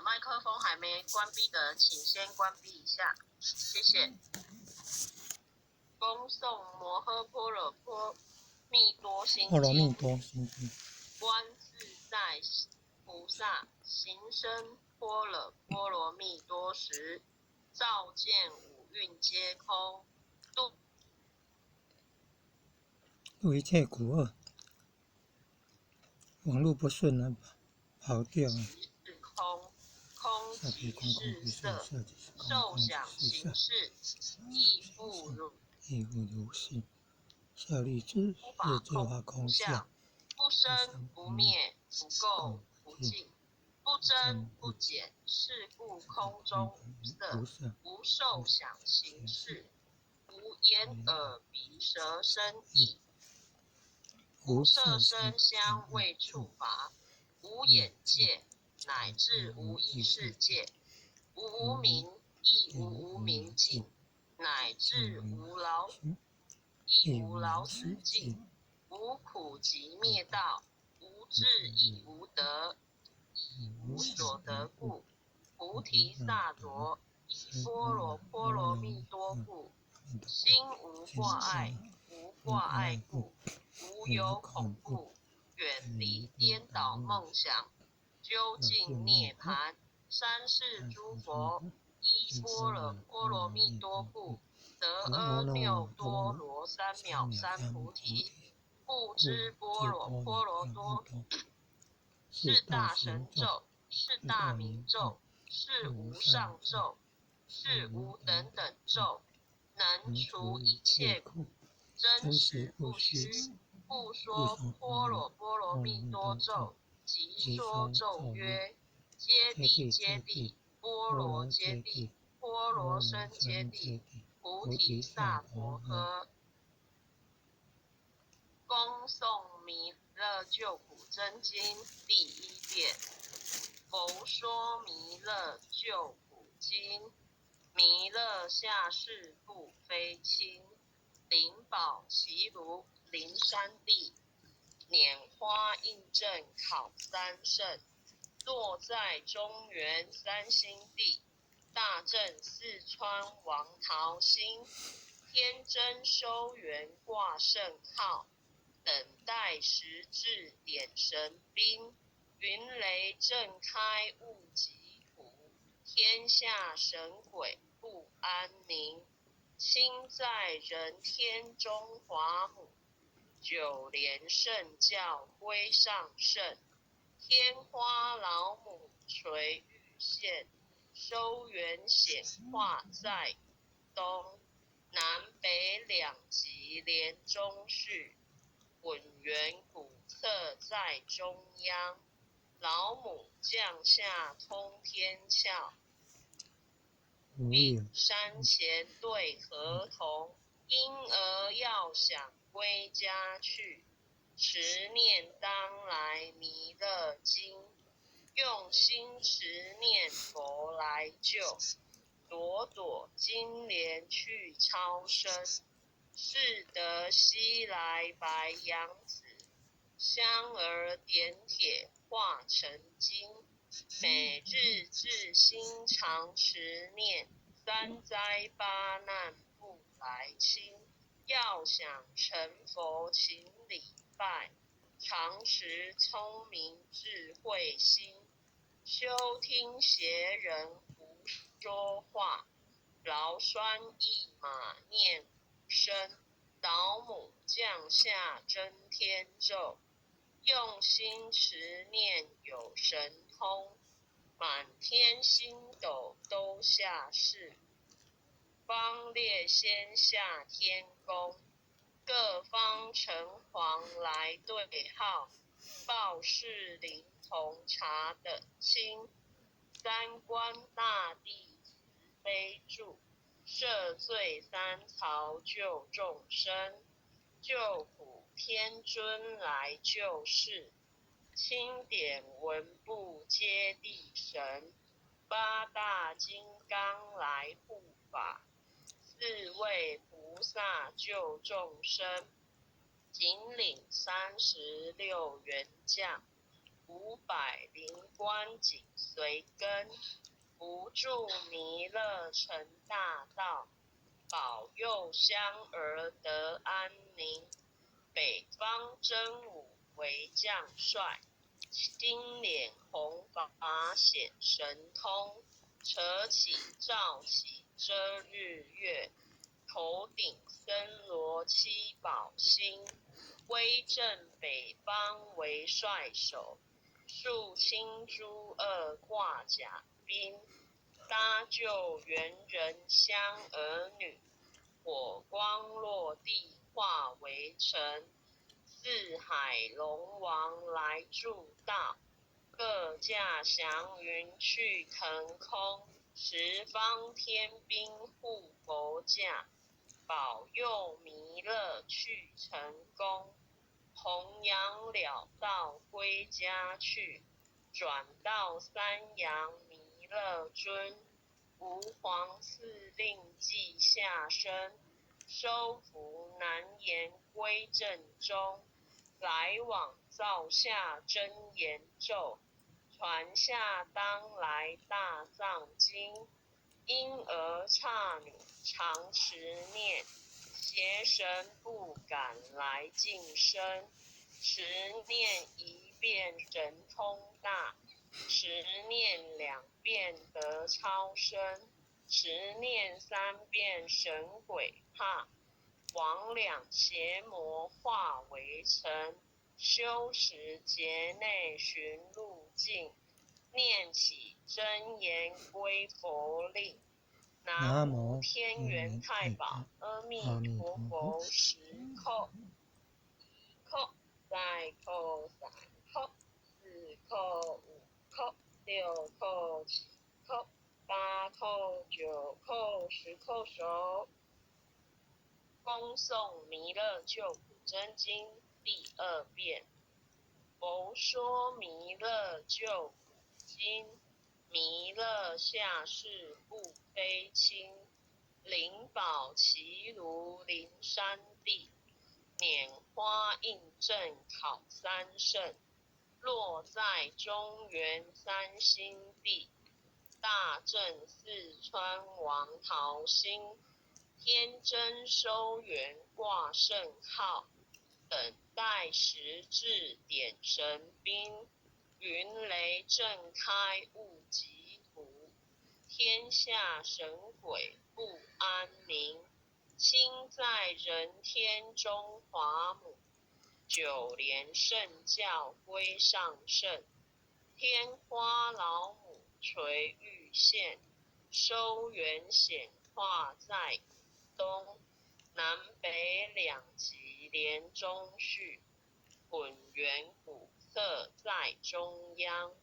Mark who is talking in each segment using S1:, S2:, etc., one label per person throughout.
S1: 麦克风还没关闭的，请先关闭一下，谢谢。恭送摩诃般若波蜜多心
S2: 波罗蜜
S1: 经，
S2: 多心经，
S1: 观自在菩萨行深般若波罗蜜多时，照见五蕴皆空，
S2: 度一切苦厄。网络不顺了，跑掉了。
S1: 是空，空即是色，受想行识亦复
S2: 如是。舍利子，是诸法空相，
S1: 不生不灭，不垢不净，不增不减。是故空中无色，无受想行识，无眼耳鼻舌身意，无色声香味触法，无眼界，乃至无意识界，无无明，亦无无明尽，乃至无老，亦无老死尽，无苦集灭道，无智亦无得，亦无所得故，菩提萨埵依般若波罗蜜多故，心无挂碍，无挂碍故，无有恐怖，远离颠倒梦想，究竟涅槃。三世诸佛依般若波罗蜜多故，得阿耨多罗三藐三菩提。不知般若波罗多是大神咒，是大明咒，是无上咒，是无等等咒，能除一切苦，真实不虚。不说般若波罗蜜多咒，即说咒曰：揭谛揭谛，波罗揭谛，波罗僧揭谛，菩提萨婆诃。恭诵弥勒救苦真经第一遍。佛说弥勒救苦经，弥勒下世不非亲，灵宝齐卢灵山地，拈花印证考三圣，坐在中原三星地，大正四川王桃心，天真收圆挂圣号，等待时至点神兵，云雷震开物极苦，天下神鬼不安宁。亲在人天中华母，九莲圣教归上圣，天花老母垂玉线，收圆显化在东，南北两极连中续，滚圆古册在中央，老母降下通天窍，并山前对河童，婴儿要想归家去，持念当来弥勒经，用心持念佛来救，朵朵金莲去超生，是得西来白羊子，香儿点铁化成金，每日至心常持念，三灾八难不来侵。要想成佛请礼拜，常持聪明智慧心，休听邪人胡说话，劳酸一马念无声，老母降下真天咒，用心持念有神通，满天星斗都下世，方列仙下天宫，各方城隍来对号，报事灵童查得清，三官大帝慈悲助，赦罪三曹救众生，救苦天尊来救世，钦点文部接地神，八大金刚来护法，四位菩萨救众生，仅领36元将， 500灵官紧随跟，不住弥勒成大道，保佑香儿得安宁。北方真武为将帅，金脸红发显神通，扯起罩起遮日月，头顶森罗七宝星，威震北方为帅首，树青珠二挂甲兵，搭救猿人香儿女，火光落地化为尘，四海龙王来助道，各驾祥云去腾空，十方天兵护佛驾，保佑弥勒去成功，弘扬了道归家去，转到三阳弥勒尊，吾皇赐令记下身，收服难言归正中，来往造下真言咒，传下当来大藏经，婴儿刹女常持念，邪神不敢来近身，持念一遍神通大，持念2遍得超生，持念3遍神鬼怕，魍魉邪魔化为尘，修持劫内寻路径，念起真言归佛令。南无天元太保阿弥陀佛10叩，1叩，再叩3叩，4叩5叩，6叩7叩，8叩9叩10叩首。恭诵弥勒救苦真经第2遍。佛说弥勒救苦经，弥勒下世不非轻，灵宝齐如灵山地，拈花印证考三圣，落在中原3星地，大正四川王桃心，天真收元挂圣号，等待时至点神兵，云雷震开物极图，天下神鬼不安宁，亲在人天中华母，九莲圣教归上圣，天花老母垂玉线，收元显化在以东，南北2极连中续，混元古色在中央，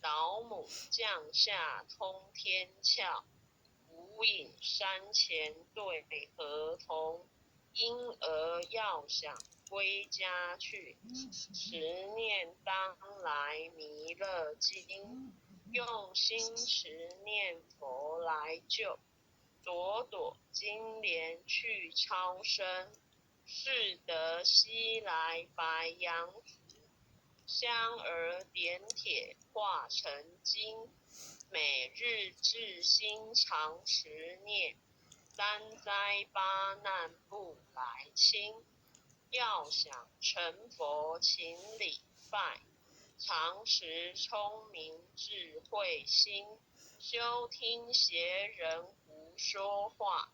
S1: 老母降下通天窍，无影山前对合同，婴儿要想归家去，持念当来弥勒经，用心持念佛来救，朵朵金莲去超生，是得西来白羊子，香儿点铁化成金，每日至心常持念，3灾8难不来侵，要想成佛请礼拜，常持聪明智慧心，休听邪人胡说话，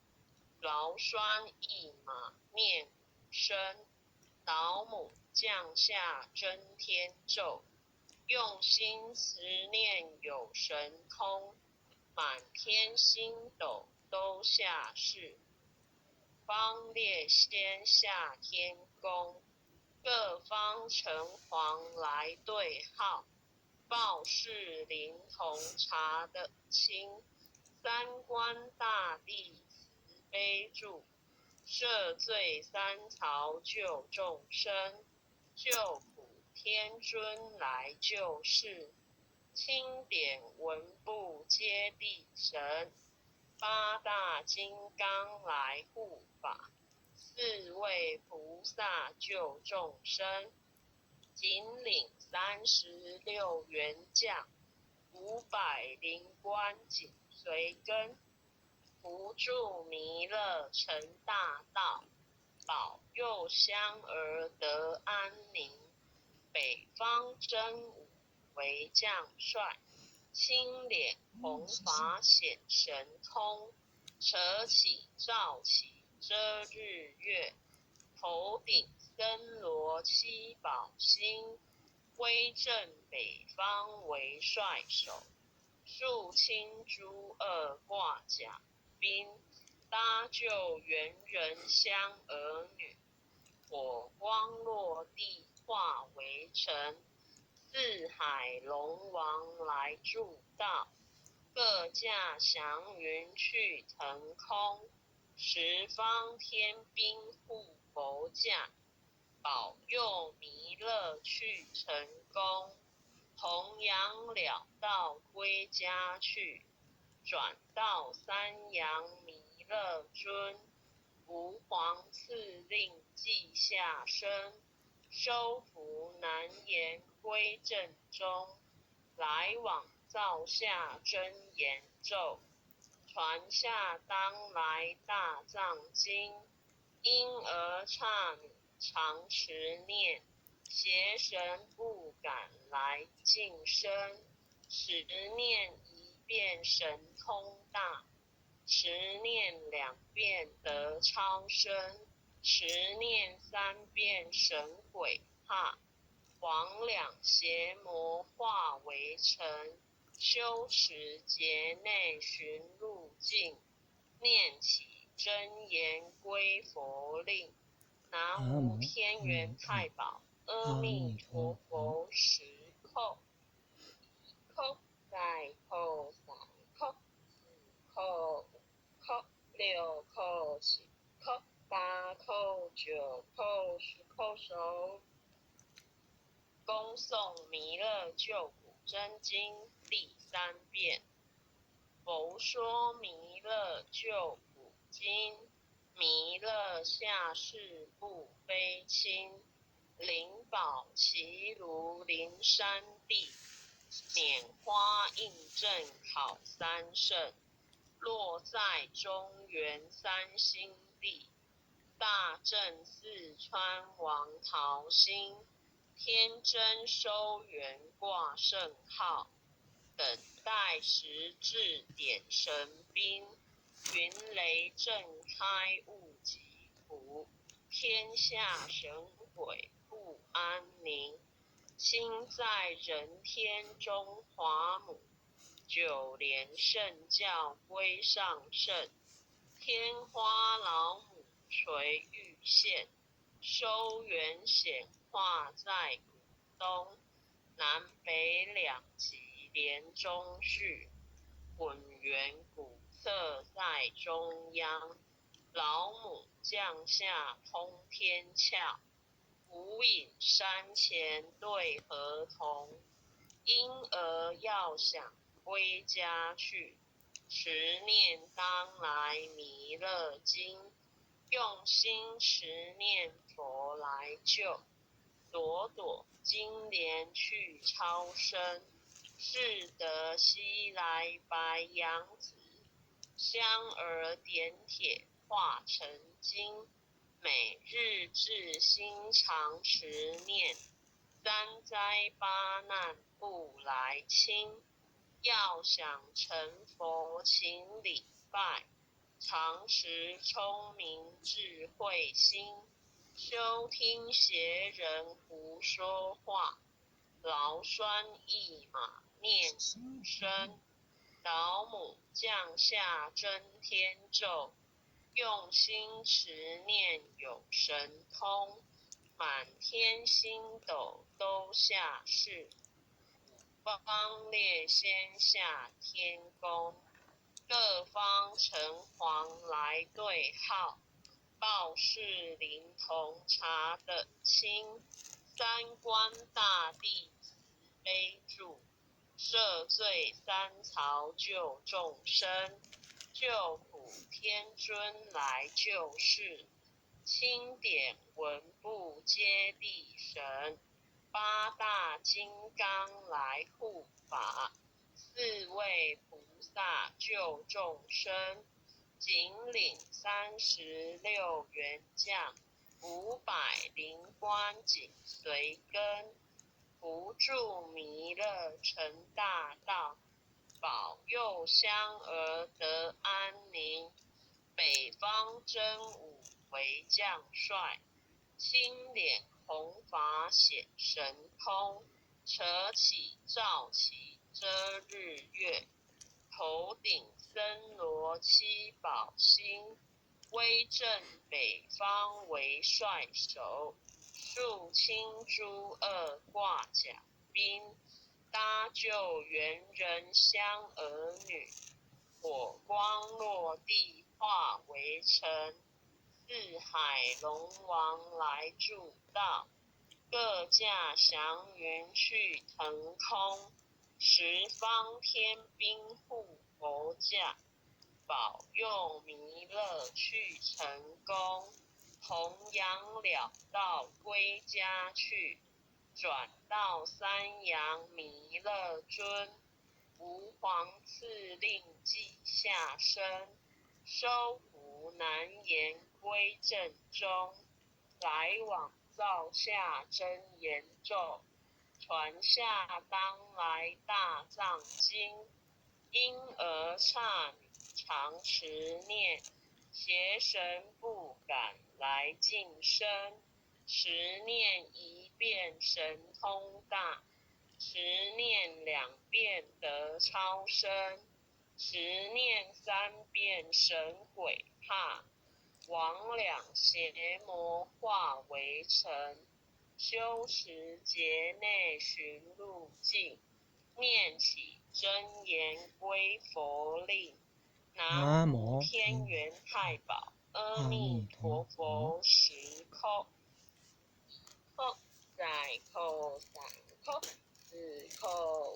S1: 劳酸一马念古声，老母降下真天咒，用心持念有神通，满天星斗都下世，方列仙下天宫，各方城隍来对号，报事灵童查得清，三官大帝慈悲助，赦罪3曹救众生，救苦天尊来救世，钦点文部接地神，8大金刚来护法，4位菩萨救众生，仅领36员将，500灵官紧随跟，扶助弥勒成大道，保佑香儿得安宁。北方真武为将帅，青脸红发显神通，扯起罩旗遮日月，头顶森罗七宝星，威震北方为帅首，肃清诸恶挂甲兵，搭救猿人香儿女，火光落地化为尘，四海龙王来助道，各驾祥云去腾空，十方天兵护佛驾，保佑弥勒去成功，弘扬了道归家去，转到三阳弥勒尊，吾皇赐令记下生，收服难言归正中，来往造下真言咒，传下当来大藏经，婴儿刹女常持念，邪神不敢来近身，十念一遍神通大，十念2遍得超生，十念3遍神鬼怕，魍魉邪魔化为尘，修持劫内寻路径，念起真言归佛令。南无天元太保阿弥陀佛10叩，1叩再叩3叩4叩5叩6叩7叩8叩9叩10叩首。恭诵弥勒救苦真经第3遍。佛说弥勒救苦经，弥勒下世不非轻，灵宝齐如灵山地，拈花印证考三圣，落在中原3星地，大正四川王桃心，天真收元挂圣号，等待时至点神兵，云雷震开物极苦，天下神鬼不安宁。亲在人天中华母，九莲圣教归上圣，天花老母垂玉线，收元显化在古东，南北2极连中续，混元古册在中央，老母降下通天窍，无影山前对河童，婴儿要想归家去，持念当来弥勒经，用心持念佛来救，朵朵金莲去超生，是得西来白羊子，香儿点铁化成金，每日至心常持念，3灾8难不来侵，要想成佛请礼拜，常持聪明智慧心，休听邪人胡说话，劳酸一马念苦声，老母降下真天咒，用心持念有神通，满天星斗都下世，五方列仙下天宫，各方城隍来对号，报事灵童查得清，三官大帝慈悲助，赦罪3曹救众生，救苦天尊来救世，钦点文部接地神，八大金刚来护法，四位菩萨救众生，仅领36员将，500灵官紧随跟，扶助弥勒成大道，保佑香儿得安宁。北方真武为将帅，青脸红发显神通，扯起罩旗遮日月，头顶森罗七宝星，威震北方为帅首，肃清诸恶挂甲兵，搭救猿人香儿女，火光落地化为尘，四海龙王来助道，各驾祥云去腾空，十方天兵护佛驾，保佑弥勒去成功，弘扬了道归家去，转到三阳弥勒尊，吾皇赐令即下生，收服难言归正中，来往造下真言咒，传下当来大藏经，因而刹女常持念，邪神不敢来近身，持念一遍神通大，持念2遍得超生，持念3遍神鬼怕，魍魉邪魔化为尘，修持劫内寻路径，念起真言归佛令。南无天元太保阿弥陀佛10叩，叩再叩3叩4叩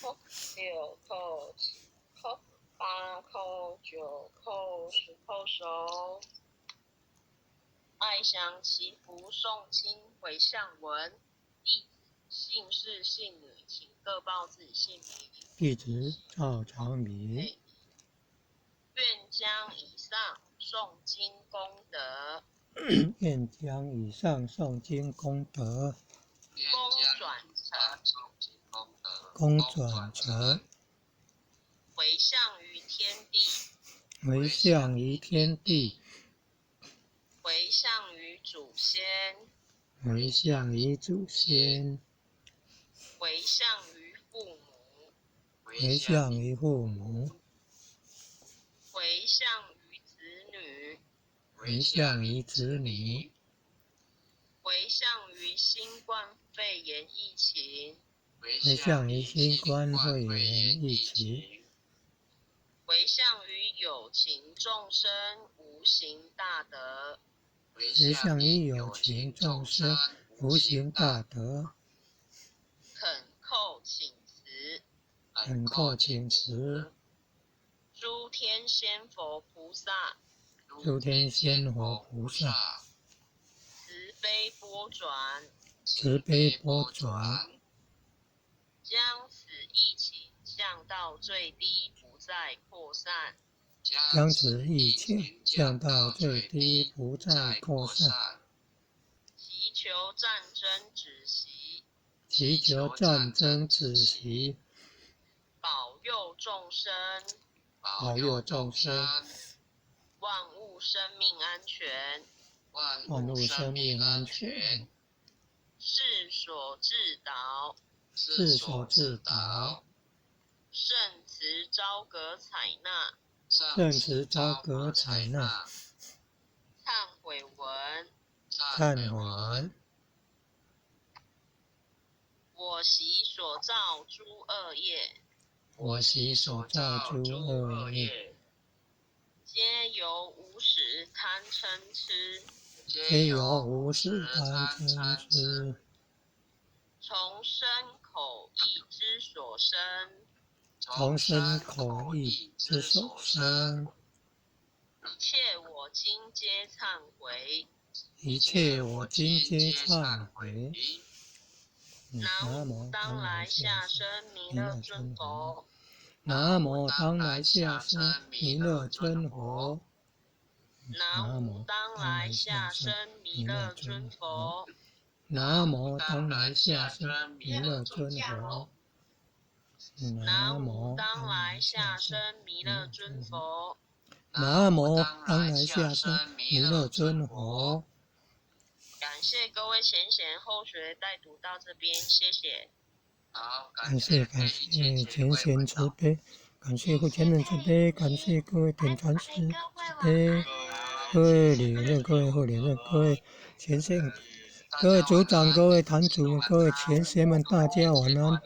S1: 5叩6叩7叩8叩9叩10叩首。爱详祈福诵经回向文，弟子姓氏姓女，请各报自己姓名。
S2: 弟子赵长明，
S1: 愿将以上诵经功德，
S2: 愿将以上诵经功德功转成，
S1: 回向于天地，
S2: 回向于天地，
S1: 回向于祖先，
S2: 回向于祖先，
S1: 回向于父母，
S2: 回向于父母，
S1: 回向于子女，
S2: 回向于子女，
S1: 回向于新冠肺炎疫情，
S2: 回向于新冠肺炎疫情，
S1: 回向于有情众生无形大德，
S2: 回向于有情众生无形大德，
S1: 恳叩请辞，
S2: 恳叩请辞，
S1: 诸天仙佛菩萨，
S2: 诸天仙佛菩萨，
S1: 慈悲拨转，
S2: 慈悲拨转，
S1: 将此疫情降到最低，不再扩散，
S2: 将此疫情降到最低，不再扩散，
S1: 祈求战争止息，
S2: 祈求战争止息，
S1: 保佑众生，
S2: 保佑众生，
S1: 万物生命安全，
S2: 万物生命安全，
S1: 世所致导，
S2: 世所致导，
S1: 圣慈昭阁采纳，
S2: 圣慈昭阁采纳，
S1: 忏悔文，
S2: 忏悔文，
S1: 我习所造诸恶业，
S2: 我习所造诸恶业，
S1: 皆由无始贪嗔痴，
S2: 皆由无始贪嗔痴，
S1: 从身口意之所生，
S2: 从身口意之所生，
S1: 一切我今皆忏悔，
S2: 一切我今皆忏悔，
S1: 南无当来下生弥勒尊佛。
S2: 南无当来下生弥勒尊佛。
S1: 南无当来下生弥勒尊佛。
S2: 南无当来下生弥勒尊佛。
S1: 南无当来下生弥勒尊佛。
S2: 南无当来下生弥勒尊佛。
S1: 感谢各位前贤后学带读到这边，谢谢。
S2: 好，感谢前贤慈悲，感谢护前人慈悲，感谢各位点传师慈悲，各位连任、各位后连任、各位前贤、各位组长、各位堂主、各位前贤们，大家晚安。